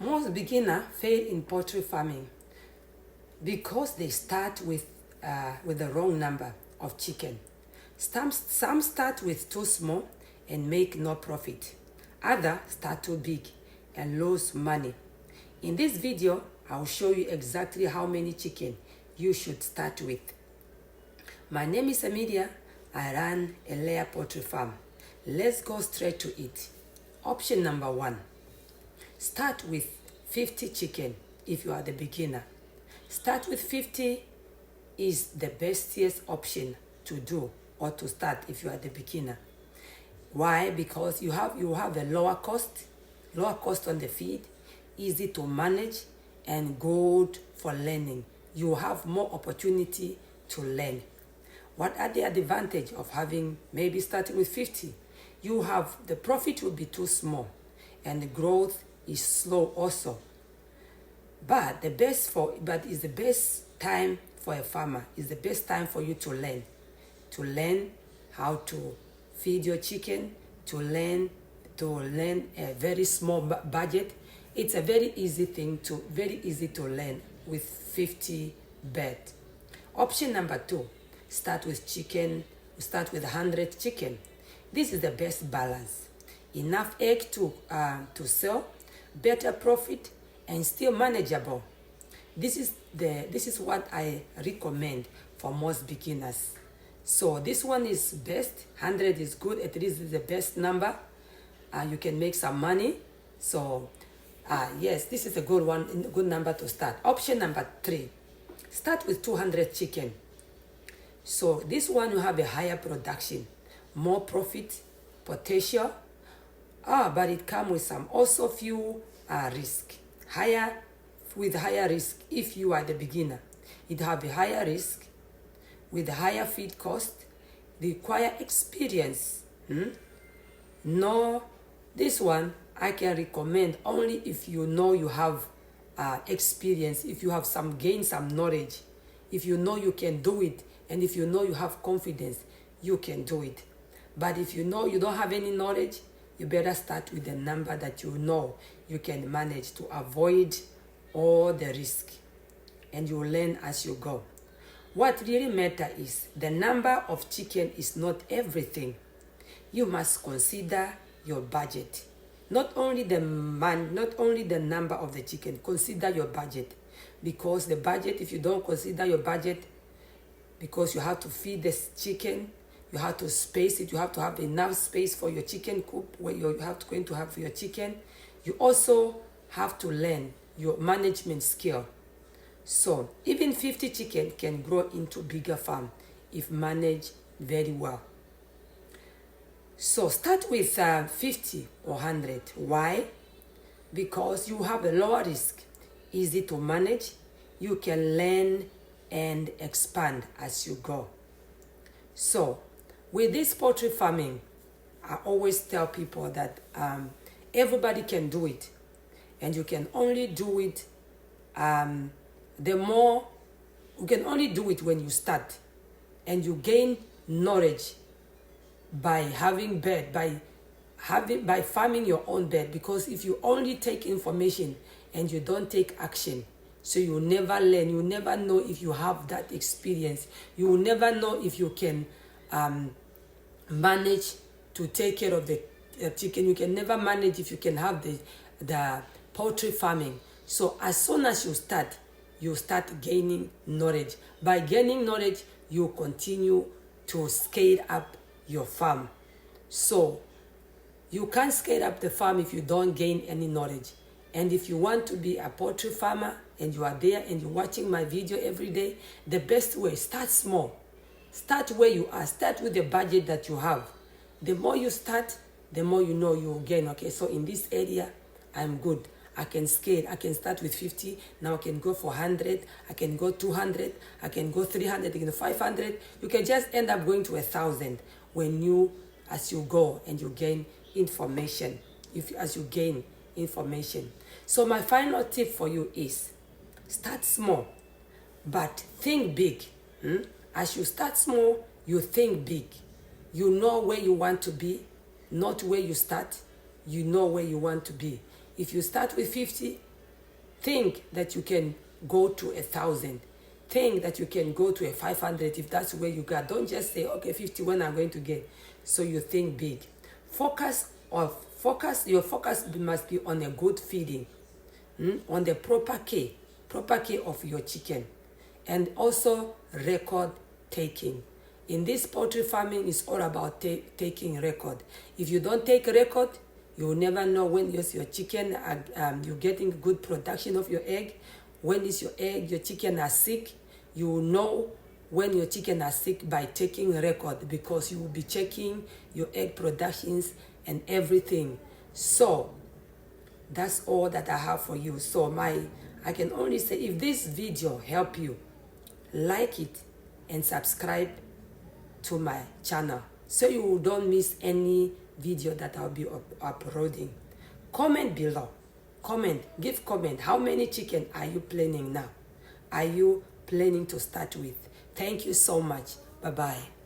Most beginners fail in poultry farming because they start with the wrong number of chicken. Some start with too small and make no profit. Others start too big and lose money. In this video, I'll show you exactly how many chicken you should start with. My name is Amelia. I run a layer poultry farm. Let's go straight to it. Option number 1. Start with 50 chicken if you are the beginner. Start with 50 is the best option to do or to start if you are the beginner. Why? Because you have a lower cost on the feed, easy to manage, and good for learning. You have more opportunity to learn. What are the advantages of having maybe starting with 50? You have the profit will be too small and the growth is slow also. But is the best time for a farmer, is the best time for you to learn how to feed your chicken, to learn a very small budget. It's a very easy to learn with 50 birds. Option number 2, start with 100 chicken. This is the best balance. Enough egg to sell, better profit, and still manageable. This is what I recommend for most beginners. So this one is best. 100 is good. At least it's the best number. You can make some money. So yes, this is a good one, good number to start. Option number 3, start with 200 chicken. So this one you have a higher production, more profit potential, but it comes with some also few risk. Higher risk if you are the beginner. It have a higher risk with higher feed cost, require experience. No, this one I can recommend only if you know you have experience, if you have some knowledge, if you know you can do it, and if you know you have confidence, you can do it. But if you know you don't have any knowledge, you better start with the number that you know you can manage to avoid all the risk, and you learn as you go. What really matters is the number of chicken is not everything. You must consider your budget. Not only the number of the chicken, consider your budget. Because the budget, if you don't consider your budget, because you have to feed this chicken, you have to space it, you have to have enough space for your chicken coop where you going to have for your chicken. You also have to learn your management skill. So even 50 chicken can grow into bigger farm if managed very well. So start with 50 or 100. Why? Because you have a lower risk, easy to manage. You can learn and expand as you go. So with this poultry farming, I always tell people that everybody can do it, and you can only do it you can only do it when you start, and you gain knowledge by having bird, by farming your own bird. Because if you only take information and you don't take action, so you will never learn, you will never know if you have that experience, you will never know if you can manage to take care of the chicken. You can never manage if you can have the poultry farming. So as soon as you start gaining knowledge. By gaining knowledge, you continue to scale up your farm. So you can't scale up the farm if you don't gain any knowledge. And if you want to be a poultry farmer and you are there and you're watching my video every day, the best way, start small. Start where you are. Start with the budget that you have. The more you start, the more you know you will gain. Okay, so in this area, I'm good. I can scale. I can start with 50. Now I can go for 100. I can go 200. I can go 300. I can go 500. You can just end up going to 1,000 as you go and you gain information. As you gain information. So my final tip for you is start small, but think big. As you start small, you think big. You know where you want to be, not where you start. You know where you want to be. If you start with 50, Think that you can go to 1,000. Think that you can go to a 500 if that's where you got. Don't just say, okay, 51 I'm going to get. So you think big. Your focus must be on a good feeding, on the proper care of your chicken, and also record taking. In this poultry farming, it's all about taking record. If you don't take record, you will never know when your chicken you're getting good production of your egg. When is your chicken are sick? You will know when your chicken are sick by taking record, because you will be checking your egg productions and everything. So that's all that I have for you. So I can only say, if this video help you, like it and subscribe to my channel so you don't miss any video that I'll be uploading. Comment below. Give comment. How many chicken are you planning now? Are you planning to start with? Thank you so much. Bye-bye.